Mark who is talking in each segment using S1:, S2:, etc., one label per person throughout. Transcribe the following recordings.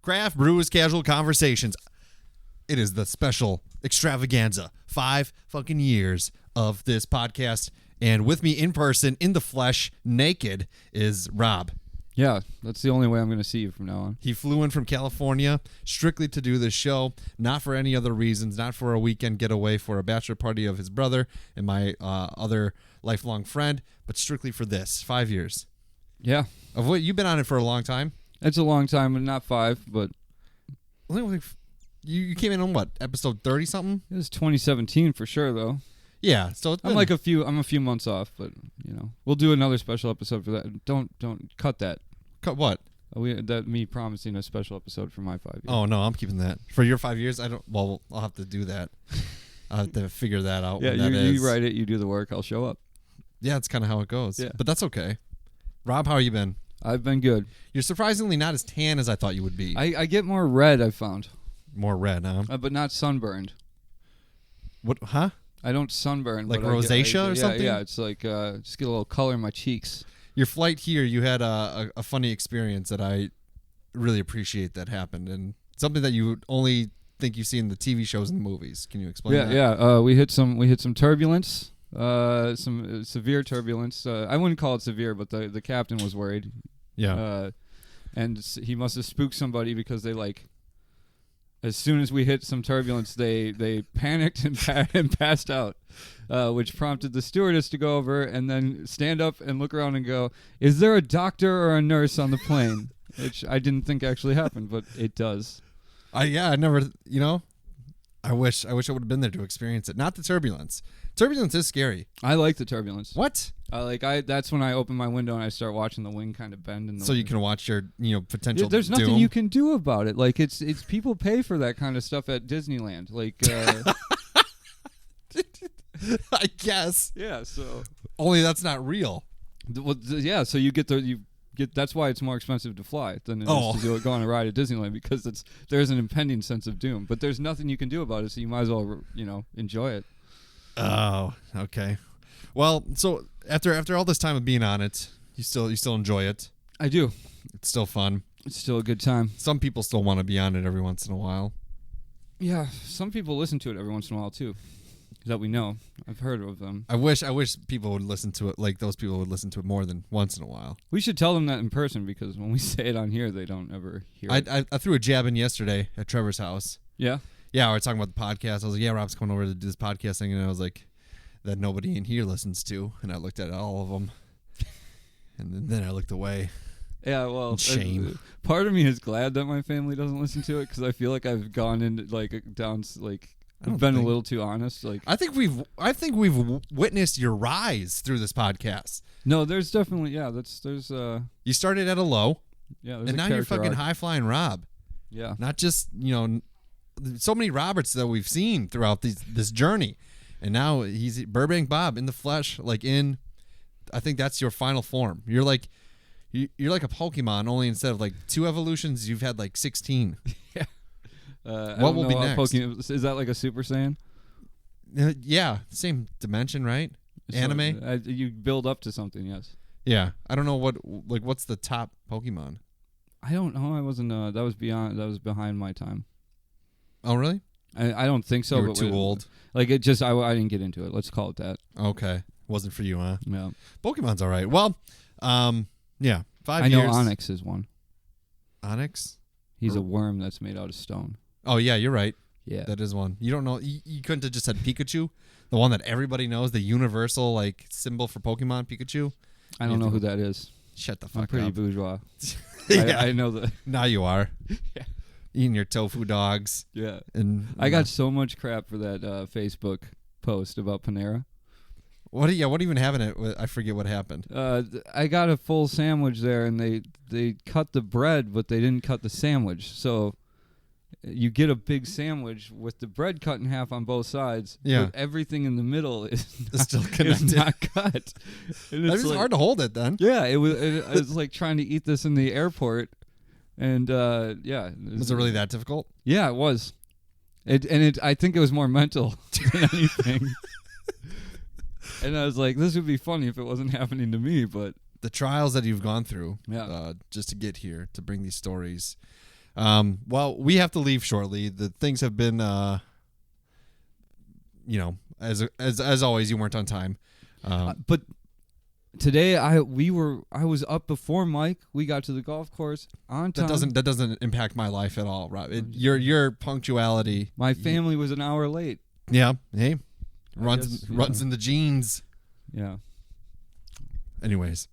S1: Craft Brews Casual Conversations. It is the special extravaganza. 5 fucking years of this podcast. And with me in person, in the flesh, naked, is Rob.
S2: Yeah, that's the only way I'm going to see you from now on.
S1: He flew in from California strictly to do this show, not for any other reasons, not for a weekend getaway for a bachelor party of his brother and my other lifelong friend, but strictly for this. 5 years.
S2: Yeah.
S1: Of what you've been on it for a long time?
S2: It's a long time, but not 5, but...
S1: You came in on what, episode 30-something?
S2: It was 2017 for sure, though.
S1: Yeah, so it's been...
S2: I'm a few months off, but, you know, we'll do another special episode for that. Don't cut that.
S1: Cut what?
S2: Me promising a special episode for my 5 years.
S1: Oh, no, I'm keeping that. For your 5 years, I'll have to do that. I'll have to figure that out.
S2: Yeah, you write it, you do the work, I'll show up.
S1: Yeah, it's kind of how it goes.
S2: Yeah.
S1: But that's okay. Rob, how you been?
S2: I've been good.
S1: You're surprisingly not as tan as I thought you would be.
S2: I get more red, I've found.
S1: More red, huh?
S2: But not sunburned.
S1: What, huh?
S2: I don't sunburn.
S1: Like rosacea or something?
S2: Yeah, it's like just get a little color in my cheeks.
S1: Your flight here, you had a funny experience that I really appreciate that happened, and something that you only think you see in the TV shows and the movies. Can you explain that?
S2: Yeah. We hit some turbulence, some severe turbulence. I wouldn't call it severe, but the captain was worried.
S1: Yeah.
S2: And he must have spooked somebody because they as soon as we hit some turbulence, they panicked and passed out, which prompted the stewardess to go over and then stand up and look around and go, "Is there a doctor or a nurse on the plane?" Which I didn't think actually happened, but it does.
S1: I never, I wish I would have been there to experience it. Not the turbulence. Turbulence is scary.
S2: I like the turbulence.
S1: What?
S2: That's when I open my window and I start watching the wing kind of bend.
S1: So you can watch your, potential.
S2: There's nothing
S1: doom.
S2: you can do about it. Like it's people pay for that kind of stuff at Disneyland. Like,
S1: I guess.
S2: Yeah. So
S1: only that's not real.
S2: Yeah. So you get that's why it's more expensive to fly than it is to go on a ride at Disneyland, because there's an impending sense of doom. But there's nothing you can do about it, so you might as well enjoy it.
S1: Oh, okay. Well, so after all this time of being on it, you still enjoy it.
S2: I do.
S1: It's still fun.
S2: It's still a good time.
S1: Some people still want to be on it every once in a while.
S2: Yeah, some people listen to it every once in a while too. That we know. I've heard of them.
S1: I wish people would listen to it, like those people would listen to it more than once in a while.
S2: We should tell them that in person, because when we say it on here, they don't ever hear it.
S1: I threw a jab in yesterday at Trevor's house.
S2: Yeah?
S1: Yeah, we were talking about the podcast. I was like, yeah, Rob's coming over to do this podcast thing. And I was like, that nobody in here listens to. And I looked at all of them. And then I looked away.
S2: Yeah, well,
S1: shame.
S2: Part of me is glad that my family doesn't listen to it, because I feel like I've gone into I've been a little too honest. Like,
S1: I think we've witnessed your rise through this podcast.
S2: No, there's definitely
S1: You started at a low.
S2: Yeah,
S1: and now you're fucking high flying Rob.
S2: Yeah.
S1: Not just, so many Roberts that we've seen throughout this journey. And now he's Burbank Bob in the flesh, I think that's your final form. You're like a Pokemon, only instead of 2 evolutions, you've had 16.
S2: Yeah.
S1: What will be next?
S2: Is that like a Super Saiyan?
S1: Yeah, same dimension, right? Anime?
S2: You build up to something, yes.
S1: Yeah. I don't know what's the top Pokemon?
S2: I don't know. I wasn't, that was behind my time.
S1: Oh, really?
S2: I don't think so.
S1: You were too old.
S2: I didn't get into it. Let's call it that.
S1: Okay. Wasn't for you, huh?
S2: Yeah.
S1: Pokemon's all right. Well, yeah. 5 years.
S2: I know Onyx is one.
S1: Onyx?
S2: He's a worm that's made out of stone.
S1: Oh, yeah, you're right.
S2: Yeah.
S1: That is one. You don't know. You couldn't have just said Pikachu, the one that everybody knows, the universal symbol for Pokemon, Pikachu.
S2: I don't know who that is.
S1: Shut the fuck up.
S2: I'm pretty bourgeois.
S1: Yeah.
S2: I know that.
S1: Now you are.
S2: Yeah.
S1: Eating your tofu dogs.
S2: Yeah.
S1: And
S2: I got so much crap for that Facebook post about Panera.
S1: What even happened? I forget what happened.
S2: I got a full sandwich there, and they cut the bread, but they didn't cut the sandwich. So you get a big sandwich with the bread cut in half on both sides.
S1: Yeah.
S2: But everything in the middle is
S1: still connected.
S2: Is not cut.
S1: It's hard to hold it then.
S2: Yeah, it was like trying to eat this in the airport, and yeah.
S1: Was it really that difficult?
S2: Yeah, it was. I think it was more mental than anything. And I was like, this would be funny if it wasn't happening to me, but
S1: the trials that you've gone through,
S2: yeah.
S1: Just to get here, to bring these stories. Well, we have to leave shortly. The things have been, as always, you weren't on time.
S2: But today I was up before Mike. We got to the golf course on time.
S1: That doesn't impact my life at all, Rob. Your punctuality.
S2: My family was an hour late.
S1: Yeah. Hey, runs in the genes.
S2: Yeah.
S1: Anyways,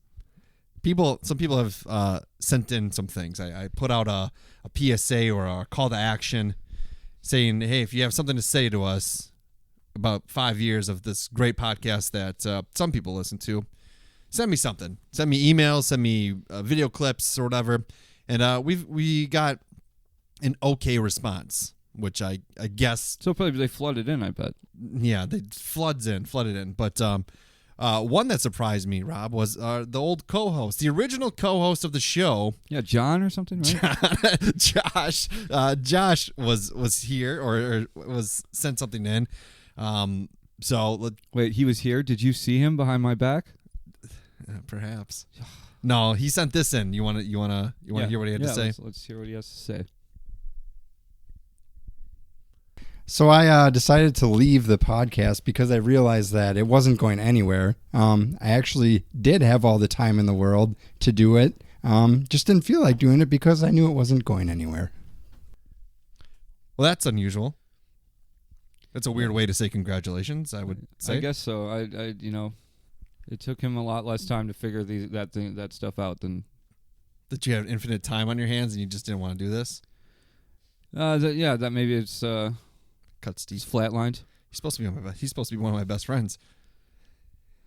S1: some people have sent in some things. I put out a PSA or a call to action saying, hey, if you have something to say to us about 5 years of this great podcast that some people listen to, send me something. Send me emails, send me video clips or whatever. And we got an okay response, which I guess.
S2: So probably they flooded in, I bet.
S1: Yeah, they flooded in. But one that surprised me, Rob, was the old co-host, the original co-host of the show.
S2: Yeah, John or something, right?
S1: Josh. Josh was here or was sent something in.
S2: Wait, he was here? Did you see him behind my back?
S1: Perhaps. No, he sent this in. You want to hear what he had to say?
S2: Let's hear what he has to say.
S3: So I decided to leave the podcast because I realized that it wasn't going anywhere. I actually did have all the time in the world to do it. Just didn't feel like doing it because I knew it wasn't going anywhere.
S1: Well, that's unusual. That's a weird way to say congratulations, I would say.
S2: I guess so. It took him a lot less time to figure that stuff out than
S1: that you have infinite time on your hands and you just didn't want to do this.
S2: That maybe it's
S1: cuts deep.
S2: It's flatlined.
S1: He's supposed to be one of my best friends.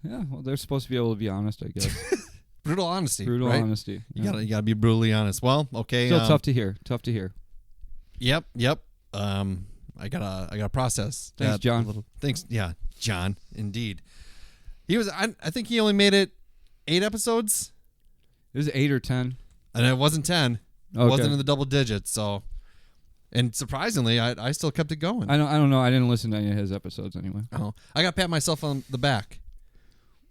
S2: Yeah, well, they're supposed to be able to be honest, I guess.
S1: Brutal honesty.
S2: Brutal
S1: right?
S2: honesty.
S1: Yeah. You gotta be brutally honest. Well, okay.
S2: Still tough to hear. Tough to hear.
S1: Yep. I gotta process.
S2: Thanks, John.
S1: Thanks. Yeah, John. Indeed. He was. I think he only made it 8 episodes.
S2: It was 8 or 10,
S1: and it wasn't 10.
S2: Okay.
S1: It wasn't in the double digits. So, and surprisingly, I still kept it going.
S2: I don't know. I didn't listen to any of his episodes anyway.
S1: Oh, I got to pat myself on the back.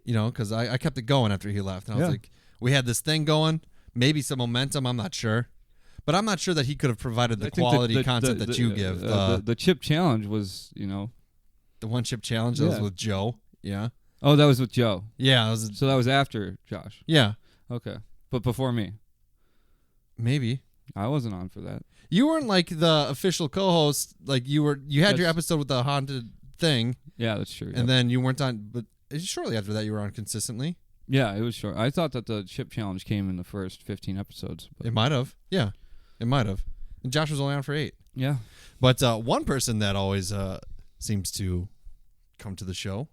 S1: Because I kept it going after he left, and I was like, we had this thing going, maybe some momentum. I'm not sure. But I'm not sure that he could have provided the quality content that you give.
S2: The chip challenge was,
S1: the one chip challenge that was with Joe. Yeah.
S2: Oh, that was with Joe.
S1: Yeah.
S2: So that was after Josh.
S1: Yeah.
S2: Okay. But before me.
S1: Maybe.
S2: I wasn't on for that.
S1: You weren't like the official co-host. Like you had your episode with the haunted thing.
S2: Yeah, that's true.
S1: And then you weren't on, but shortly after that you were on consistently.
S2: Yeah, it was short. I thought that the chip challenge came in the first 15 episodes. But.
S1: It might have. Yeah. It might have. And Josh was only on for 8.
S2: Yeah.
S1: But one person that always seems to come to the show.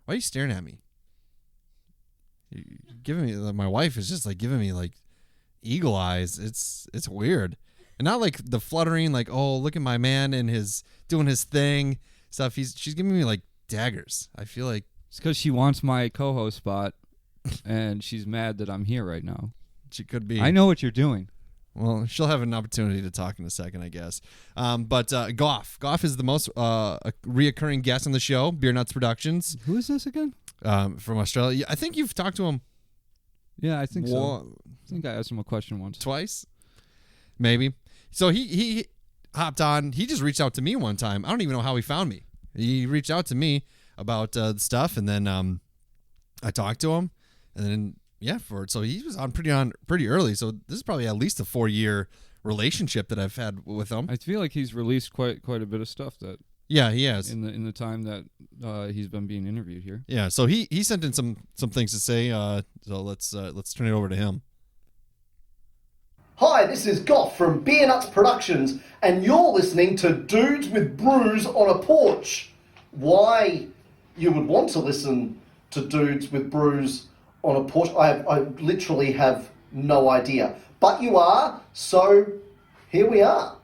S1: Why are you staring at me? You're giving me my wife is just like giving me like eagle eyes. It's weird. And not like the fluttering like, oh, look at my man and his doing his thing stuff. She's giving me like daggers. I feel like
S2: it's because she wants my co-host spot and she's mad that I'm here right now.
S1: She could be.
S2: I know what you're doing.
S1: Well, she'll have an opportunity to talk in a second, I guess. But Gough. Gough is the most reoccurring guest on the show, Beernuts Productions.
S2: Who is this again?
S1: From Australia. I think you've talked to him.
S2: Yeah, I think so. I think I asked him a question once.
S1: Twice? Maybe. So he hopped on. He just reached out to me one time. I don't even know how he found me. He reached out to me about the stuff, and then I talked to him, and then... Yeah, so he was on pretty early. So this is probably at least a 4-year relationship that I've had with him.
S2: I feel like he's released quite a bit of stuff that.
S1: Yeah, he has
S2: in the time that he's been being interviewed here.
S1: Yeah, so he sent in some things to say. So let's turn it over to him.
S4: Hi, this is Gough from Beernuts Productions, and you're listening to Dudes with Brews on a Porch. Why you would want to listen to Dudes with Brews on a porch, I literally have no idea. But you are, so here we are.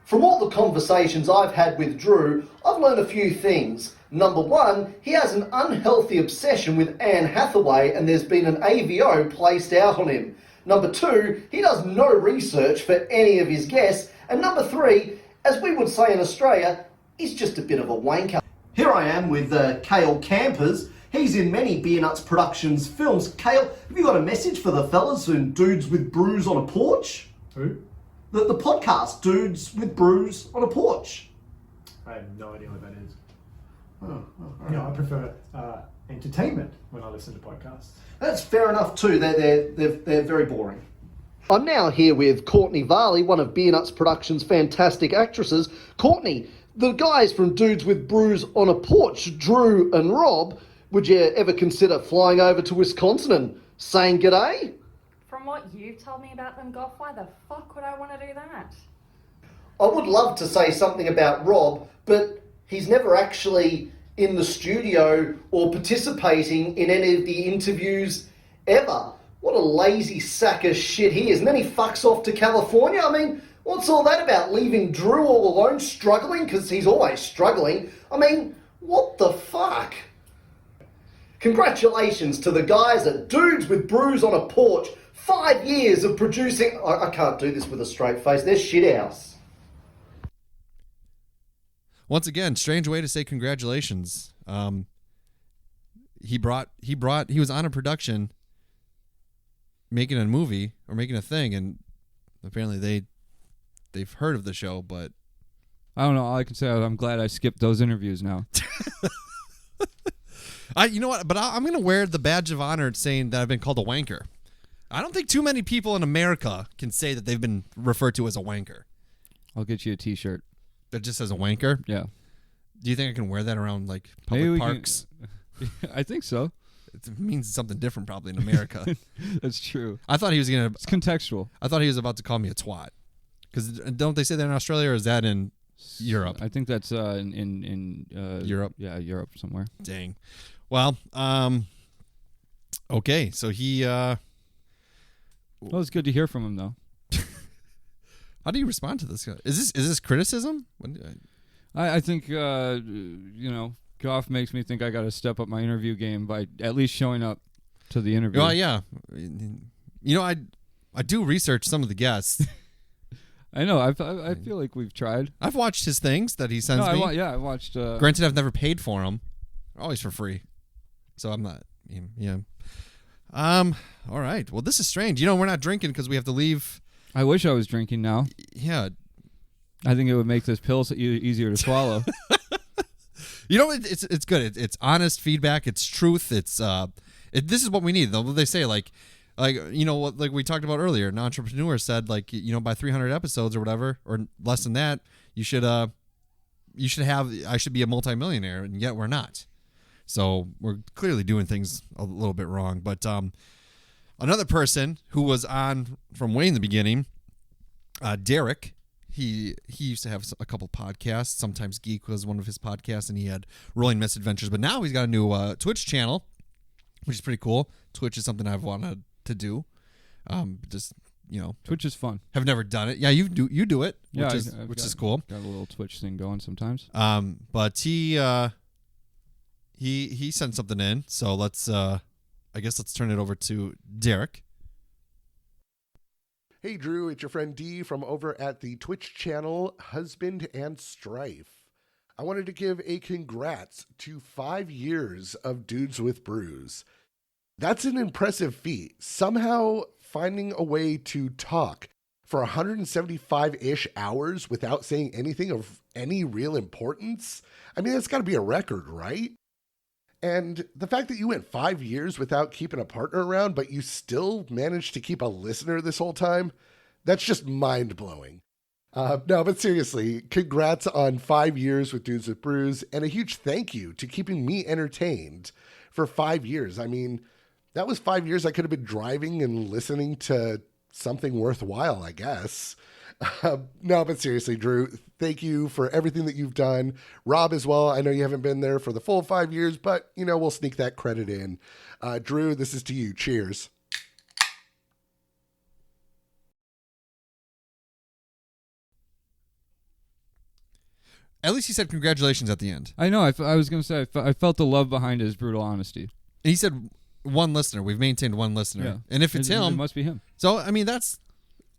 S4: From all the conversations I've had with Drew, I've learned a few things. Number 1, he has an unhealthy obsession with Anne Hathaway and there's been an AVO placed out on him. Number 2, he does no research for any of his guests. And number 3, as we would say in Australia, he's just a bit of a wanker. Here I am with Cale Campers. He's in many Beernuts Productions films. Cale, have you got a message for the fellas in Dudes with Brews on a Porch?
S5: Who?
S4: The podcast, Dudes with Brews on a Porch.
S5: I have no idea what that is. I prefer entertainment when I listen to podcasts.
S4: That's fair enough too. They're very boring. I'm now here with Courtney Varley, one of Beernuts Productions' fantastic actresses. Courtney, the guys from Dudes with Brews on a Porch, Drew and Rob, would you ever consider flying over to Wisconsin and saying g'day?
S6: From what you've told me about them, Gough, why the fuck would I want to do that?
S4: I would love to say something about Rob, but he's never actually in the studio or participating in any of the interviews ever. What a lazy sack of shit he is. And then he fucks off to California. I mean, what's all that about? Leaving Drew all alone, struggling? Because he's always struggling. I mean, what the fuck? Congratulations to the guys at Dudes with Brews on a Porch. 5 years of producing... I can't do this with a straight face. They're shithouse.
S1: Once again, strange way to say congratulations. He was on a production making a movie or making a thing, and apparently they've heard of the show, but
S2: I don't know. All I can say is I'm glad I skipped those interviews now.
S1: You know what? But I'm going to wear the badge of honor saying that I've been called a wanker. I don't think too many people in America can say that they've been referred to as a wanker.
S2: I'll get you a T-shirt.
S1: That just says a wanker?
S2: Yeah.
S1: Do you think I can wear that around like public parks?
S2: I think so.
S1: It means something different probably in America.
S2: That's true.
S1: I thought he was going to...
S2: It's contextual.
S1: I thought he was about to call me a twat. Because don't they say that in Australia, or is that in Europe?
S2: I think that's in
S1: Europe?
S2: Yeah, Europe somewhere.
S1: Dang. Well, okay. So he...
S2: Well, it's good to hear from him, though.
S1: How do you respond to this guy? Is this criticism?
S2: I think, Gough makes me think I got to step up my interview game by at least showing up to the interview.
S1: Well, yeah. I do research some of the guests.
S2: I know. I feel like we've tried.
S1: I've watched his things that he sends me.
S2: I watched.
S1: Granted, I've never paid for them. Always for free. So I'm not. Yeah. All right. Well, this is strange. We're not drinking because we have to leave.
S2: I wish I was drinking now.
S1: Yeah.
S2: I think it would make this pill easier to swallow.
S1: It's good. It's honest feedback. It's truth. It's this is what we need. They say like we talked about earlier. An entrepreneur said by 300 episodes or whatever or less than that, I should be a multimillionaire, and yet we're not. So we're clearly doing things a little bit wrong. But another person who was on from way in the beginning, Derek. He used to have a couple podcasts. Sometimes Geek was one of his podcasts, and he had Rolling Misadventures. But now he's got a new Twitch channel, which is pretty cool. Twitch is something I've wanted to do.
S2: Twitch is fun.
S1: Have never done it. Yeah, you do it,
S2: yeah,
S1: which is cool.
S2: Got a little Twitch thing going sometimes.
S1: But he sent something in, so let's turn it over to Derek.
S7: Hey Drew, it's your friend D from over at the Twitch channel Husband and Strife. I wanted to give a congrats to 5 years of Dudes with Brews. That's an impressive feat. Somehow finding a way to talk for 175-ish hours without saying anything of any real importance. I mean, that's got to be a record, right? And the fact that you went 5 years without keeping a partner around, but you still managed to keep a listener this whole time, that's just mind-blowing. No, but seriously, congrats on 5 years with Dudes with Brews, and a huge thank you to keeping me entertained for 5 years. I mean, that was 5 years I could have been driving and listening to something worthwhile, I guess. No, but seriously, Drew, thank you for everything that you've done. Rob as well. I know you haven't been there for the full 5 years, but, we'll sneak that credit in. Drew, this is to you. Cheers.
S1: At least he said congratulations at the end.
S2: I know. I was going to say, I felt the love behind his brutal honesty.
S1: And he said one listener. We've maintained one listener.
S2: Yeah.
S1: And if it's him...
S2: It must be him.
S1: So, I mean, that's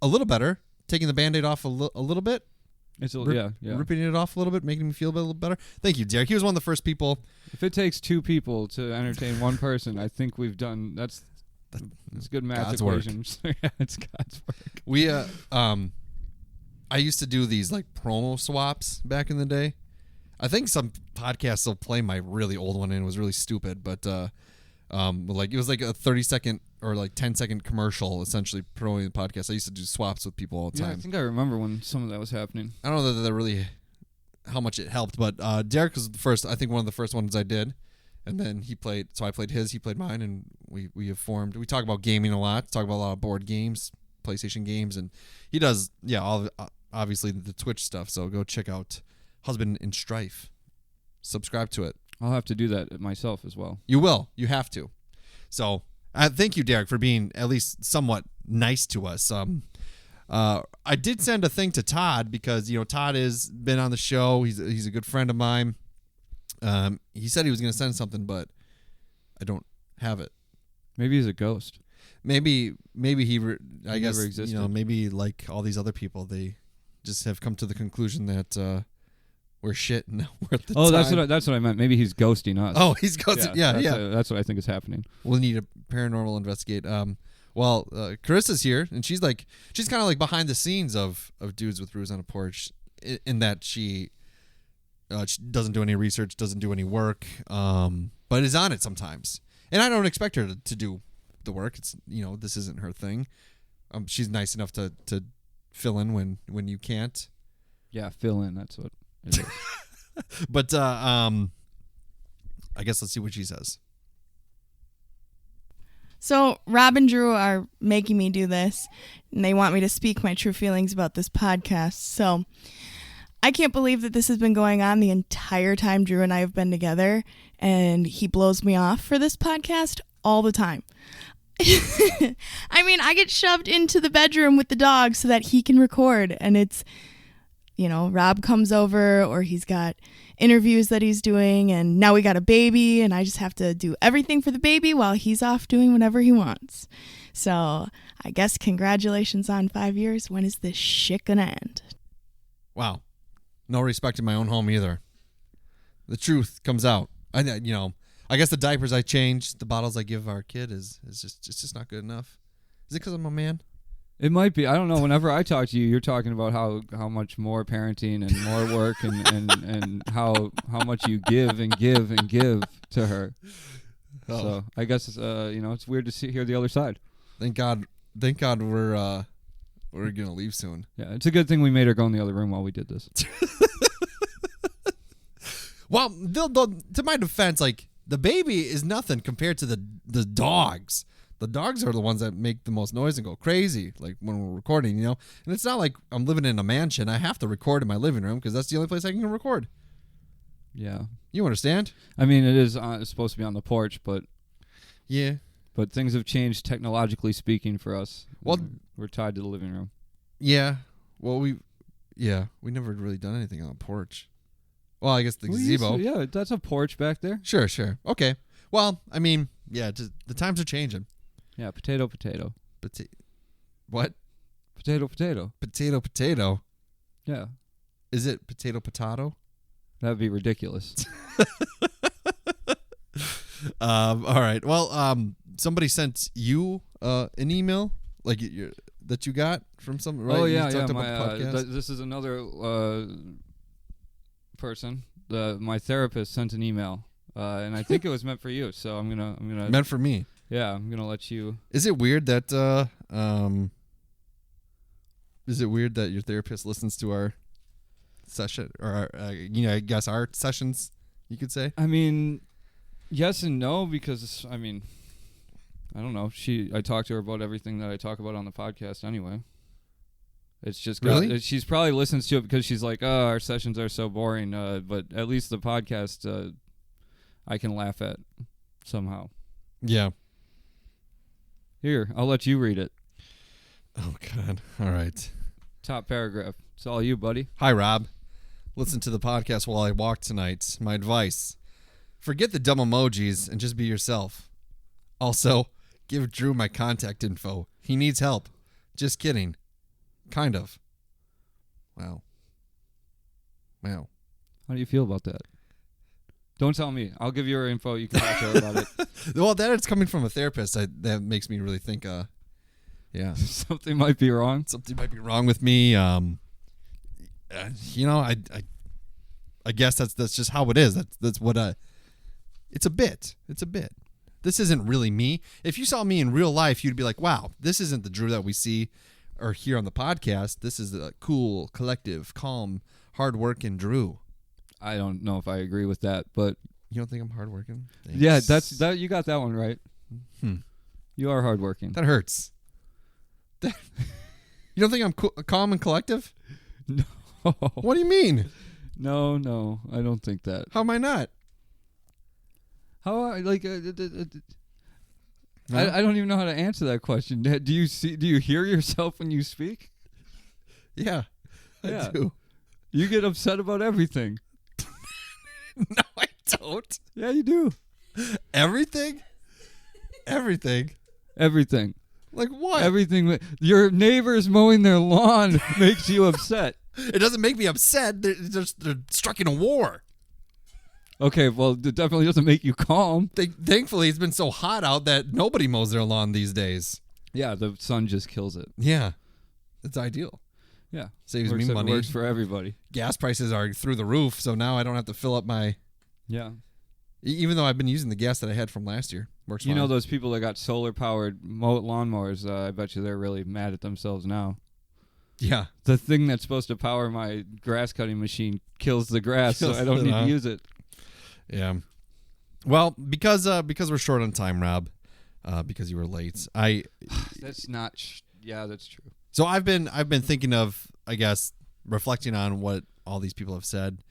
S1: a little better. Taking the Band-Aid off a little bit.
S2: Yeah.
S1: Ripping it off a little bit, making me feel a little better. Thank you, Derek. He was one of the first people.
S2: If it takes 2 people to entertain one person, I think we've done... That's good math
S1: God's
S2: equations. Yeah, it's God's work.
S1: We I used to do these like promo swaps back in the day. I think some podcasts will play my really old one and it was really stupid, but like it was like a 30-second or like 10-second commercial essentially promoting the podcast. I used to do swaps with people all the time.
S2: I think I remember when some of that was happening.
S1: I don't know that really how much it helped, but Derek was the first. I think one of the first ones I did, and then he played. So I played his, he played mine, and we have formed. We talk about gaming a lot. Talk about a lot of board games, PlayStation games, and he does all obviously the Twitch stuff. So go check out Husband in Strife. Subscribe to it.
S2: I'll have to do that myself as well.
S1: You will. You have to. So thank you, Derek, for being at least somewhat nice to us. I did send a thing to Todd because Todd has been on the show. He's a good friend of mine. He said he was going to send something, but I don't have it.
S2: Maybe he's a ghost.
S1: Maybe he I guess
S2: never existed.
S1: Maybe like all these other people, they just have come to the conclusion that we're shit and not worth the time.
S2: That's what I meant. Maybe he's ghosting us.
S1: Oh, he's ghosting. Yeah.
S2: That's what I think is happening.
S1: We'll need a paranormal investigate. Carissa's here, and she's kind of like behind the scenes of Dudes with Brews on a Porch, in that she doesn't do any research, doesn't do any work, but is on it sometimes. And I don't expect her to do the work. It's this isn't her thing. She's nice enough to fill in when you can't.
S2: Yeah, fill in. That's what it is.
S1: But I guess let's see what she says.
S8: So Rob and Drew are making me do this, and they want me to speak my true feelings about this podcast. So I can't believe that this has been going on the entire time Drew and I have been together, and he blows me off for this podcast all the time. I mean, I get shoved into the bedroom with the dog so that he can record, and it's, Rob comes over, or he's got interviews that he's doing, and now we got a baby, and I just have to do everything for the baby while he's off doing whatever he wants. So I guess congratulations on 5 years. When is this shit gonna end?
S1: Wow. No respect in my own home either. The truth comes out. I guess the diapers I change, the bottles I give our kid is just not good enough. Is it because I'm a man?
S2: It might be. I don't know. Whenever I talk to you, you're talking about how much more parenting and more work and how much you give and give and give to her. Oh. So I guess it's weird to hear the other side.
S1: Thank God we're gonna leave soon.
S2: Yeah, it's a good thing we made her go in the other room while we did this.
S1: Well, to my defense, like the baby is nothing compared to the dogs. The dogs are the ones that make the most noise and go crazy, like when we're recording, And it's not like I'm living in a mansion. I have to record in my living room because that's the only place I can record.
S2: Yeah.
S1: You understand?
S2: I mean, it's supposed to be on the porch, but...
S1: Yeah.
S2: But things have changed technologically speaking for us.
S1: Well,
S2: we're tied to the living room.
S1: Yeah. Well, we never really done anything on the porch. Well, I guess the gazebo.
S2: Yeah, that's a porch back there.
S1: Sure. Okay. Well, I mean, yeah, the times are changing.
S2: Yeah, potato.
S1: What?
S2: Potato. Yeah.
S1: Is it potato?
S2: That'd be ridiculous.
S1: All right. Well, somebody sent you an email that you got from some. Right?
S2: Oh
S1: You
S2: yeah.
S1: talked about the podcast?
S2: This is another person. My therapist sent an email, and I think it was meant for you. So I'm gonna
S1: meant for me.
S2: Yeah, I'm gonna let you.
S1: Is it weird that your therapist listens to our session or I guess our sessions? You could say.
S2: I mean, yes and no, because I don't know. I talk to her about everything that I talk about on the podcast anyway. It's just
S1: really?
S2: She's probably listens to it because she's like, oh, our sessions are so boring. But at least the podcast, I can laugh at somehow.
S1: Yeah.
S2: Here, I'll let you read it.
S1: Oh, God. All right.
S2: Top paragraph. It's all you, buddy.
S1: Hi, Rob. Listen to the podcast while I walk tonight. My advice: forget the dumb emojis and just be yourself. Also, give Drew my contact info. He needs help. Just kidding. Kind of. Wow.
S2: How do you feel about that? Don't tell me. I'll give you her info. You can talk to her about it.
S1: Well, that it's coming from a therapist. That makes me really think, yeah.
S2: Something might be wrong.
S1: Something might be wrong with me. I guess that's just how it is. That's what it's a bit. It's a bit. This isn't really me. If you saw me in real life, you'd be like, wow, this isn't the Drew that we see or hear on the podcast. This is a cool, collective, calm, hardworking Drew.
S2: I don't know if I agree with that, but
S1: You don't think I'm hardworking? Thanks.
S2: yeah, that. You got that one right. You are hardworking.
S1: That hurts. You don't think I'm calm and collective?
S2: No.
S1: What do you mean?
S2: No, I don't think that.
S1: How am I not?
S2: How I like? I don't even know how to answer that question. Do you hear yourself when you speak?
S1: Yeah,
S2: Yeah.
S1: I do.
S2: You get upset about everything.
S1: No, I don't.
S2: Yeah, you do.
S1: Everything? Everything.
S2: Everything.
S1: Like what?
S2: Everything. Your neighbors mowing their lawn makes you upset.
S1: It doesn't make me upset. They're struck in a war.
S2: Okay, well, it definitely doesn't make you calm.
S1: Thankfully, it's been so hot out that nobody mows their lawn these days.
S2: Yeah, the sun just kills it.
S1: Yeah, it's ideal.
S2: Yeah,
S1: Saves me money.
S2: Works for everybody.
S1: Gas prices are through the roof, so now I don't have to fill up my...
S2: Yeah.
S1: Even though I've been using the gas that I had from last year. Works fine.
S2: You know those people that got solar-powered lawnmowers, I bet you they're really mad at themselves now.
S1: Yeah.
S2: The thing that's supposed to power my grass-cutting machine kills the grass, so I don't need to use it.
S1: Yeah. Well, because we're short on time, Rob, because you were late,
S2: That's not... yeah, that's true.
S1: So I've been thinking of, I guess, reflecting on what all these people have said.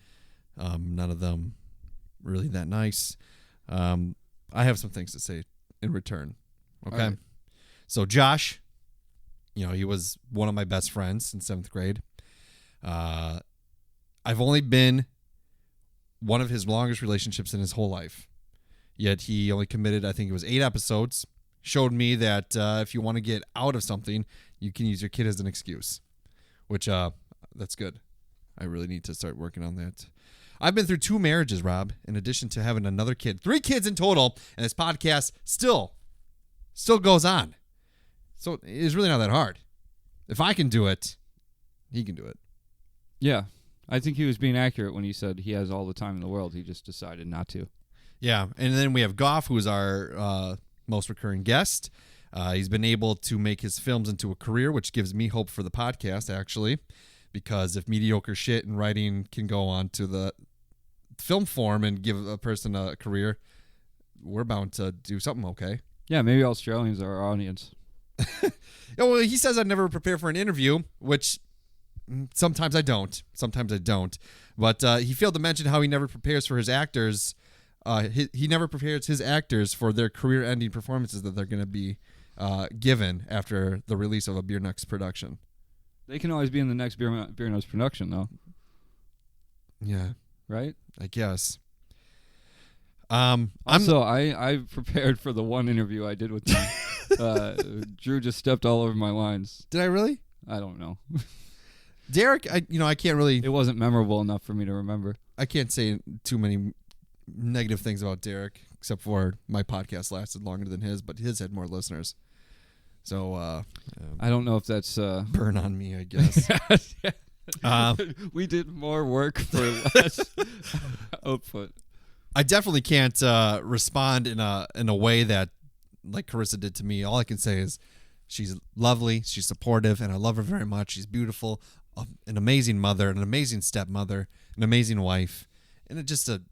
S1: None of them really that nice. I have some things to say in return. Okay.
S2: Right.
S1: So Josh, he was one of my best friends in 7th grade. I've only been one of his longest relationships in his whole life. Yet he only committed, I think it was 8 episodes. Showed me that if you want to get out of something, you can use your kid as an excuse, which that's good. I really need to start working on that. I've been through 2 marriages, Rob, in addition to having another kid. 3 kids in total, and this podcast still goes on. So it's really not that hard. If I can do it, he can do it.
S2: Yeah. I think he was being accurate when he said he has all the time in the world. He just decided not to.
S1: Yeah, and then we have Gough, who's our most recurring guest. He's been able to make his films into a career, which gives me hope for the podcast, actually, because if mediocre shit and writing can go on to the film form and give a person a career, we're bound to do something okay.
S2: Yeah, maybe Australians are our audience.
S1: Well, he says I never prepare for an interview, which sometimes I don't. But he failed to mention how he never prepares for his actors. He never prepares his actors for their career-ending performances that they're going to be given after the release of a Beernuts production.
S2: They can always be in the next Beernuts production, though.
S1: Yeah.
S2: Right?
S1: I guess.
S2: Also, I prepared for the one interview I did with him. Drew just stepped all over my lines.
S1: Did I really?
S2: I don't know.
S1: Derek, I can't really...
S2: It wasn't memorable enough for me to remember.
S1: I can't say too many negative things about Derek, except for my podcast lasted longer than his, but his had more listeners. So
S2: I don't know if that's
S1: burn on me, I guess.
S2: We did more work for less output.
S1: I definitely can't respond in a way that like Corissa did to me. All I can say is she's lovely, she's supportive, and I love her very much. She's beautiful, an amazing mother, an amazing stepmother, an amazing wife, and just an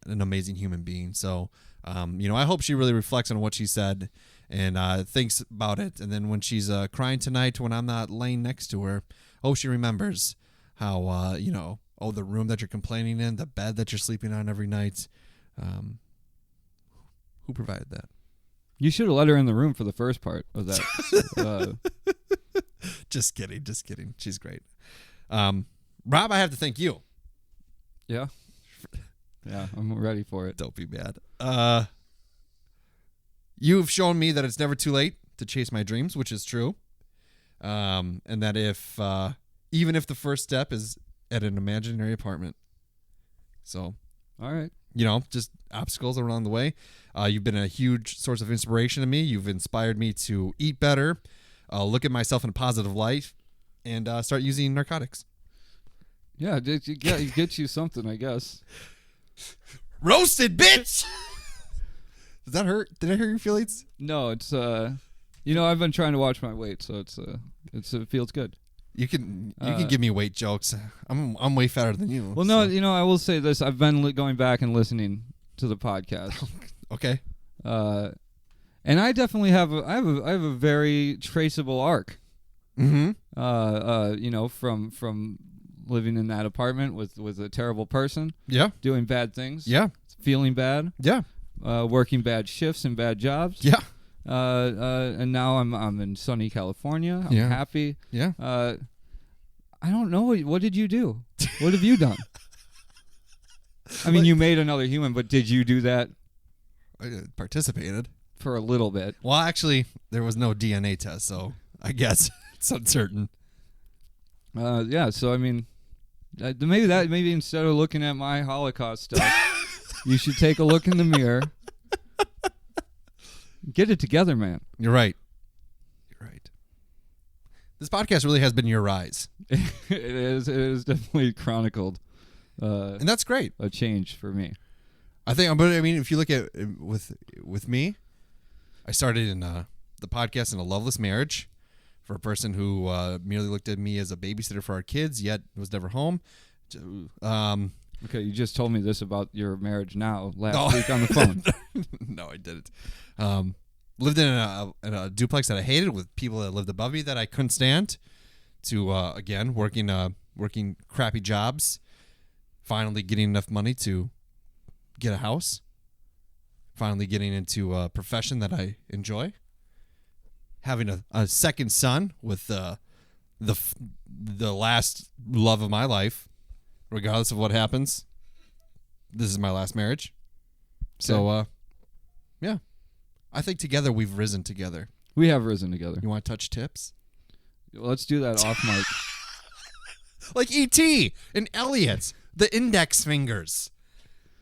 S1: amazing human being. So, I hope she really reflects on what she said and thinks about it. And then when she's crying tonight, when I'm not laying next to her, she remembers how, the room that you're complaining in, the bed that you're sleeping on every night. Who provided that?
S2: You should have let her in the room for the first part of that.
S1: Just kidding. She's great. Rob, I have to thank you.
S2: Yeah? Yeah, I'm ready for it.
S1: Don't be bad. You've shown me that it's never too late to chase my dreams, which is true. And that even if the first step is at an imaginary apartment. So,
S2: all right.
S1: Just obstacles along the way. You've been a huge source of inspiration to me. You've inspired me to eat better, look at myself in a positive light, and start using narcotics.
S2: Yeah, it gets you something, I guess.
S1: Roasted, bitch. Does that hurt? Did I hurt your feelings?
S2: No, it's I've been trying to watch my weight, so it feels good.
S1: You can give me weight jokes. I'm way fatter than you.
S2: Well, no, I will say this. I've been going back and listening to the podcast.
S1: Okay.
S2: And I definitely have a very traceable arc.
S1: Mm-hmm.
S2: From living in that apartment with a terrible person.
S1: Yeah.
S2: Doing bad things.
S1: Yeah.
S2: Feeling bad.
S1: Yeah.
S2: Working bad shifts and bad jobs.
S1: Yeah.
S2: And now I'm in sunny California. I'm happy.
S1: Yeah.
S2: I don't know. What did you do? What have you done? I mean, you made another human, but did you do that?
S1: I participated
S2: For a little bit.
S1: Well, actually, there was no DNA test, so I guess it's uncertain.
S2: Yeah. So I mean, maybe instead of looking at my Holocaust stuff, you should take a look in the mirror. Get it together, man.
S1: You're right. You're right. This podcast really has been your rise.
S2: It is definitely chronicled.
S1: And that's great.
S2: A change for me.
S1: But I mean, if you look at with me, I started in the podcast in a loveless marriage for a person who merely looked at me as a babysitter for our kids, yet was never home.
S2: Okay, you just told me this about your marriage last week on the phone.
S1: No, I didn't. Lived in a duplex that I hated with people that lived above me that I couldn't stand. To again working crappy jobs, finally getting enough money to get a house. Finally getting into a profession that I enjoy. Having a second son with the last love of my life, regardless of what happens. This is my last marriage. So, yeah. I think together we've risen together.
S2: We have risen together.
S1: You want to touch tips?
S2: Let's do that off mic.
S1: Like E.T. and Elliot, the index fingers.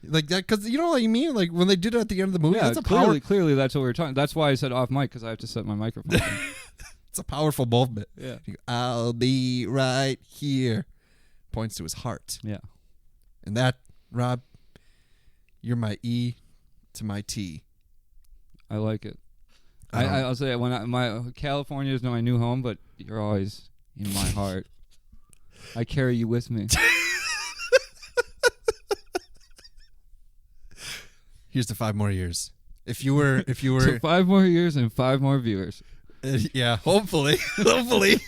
S1: Like that, because you know what I mean? Like when they did it at the end of the movie,
S2: Yeah,
S1: that's
S2: clearly that's what we were talking. That's why I said off mic, because I have to set my microphone down.
S1: It's a powerful movement.
S2: Yeah.
S1: I'll be right here. Points to his heart.
S2: Yeah.
S1: And that, Rob, you're my E to my T.
S2: I like it. I'll say my California is my new home, but you're always in my heart. I carry you with me.
S1: Here's to 5 more years. If you were
S2: So 5 more years and 5 more viewers.
S1: Yeah, hopefully. We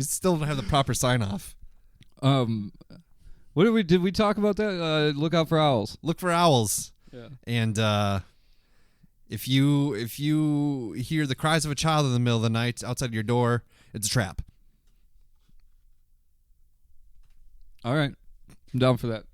S1: still don't have the proper sign off.
S2: What did we talk about that? Look out for owls.
S1: Look for owls.
S2: Yeah.
S1: And if you hear the cries of a child in the middle of the night outside your door, it's a trap.
S2: All right. I'm down for that.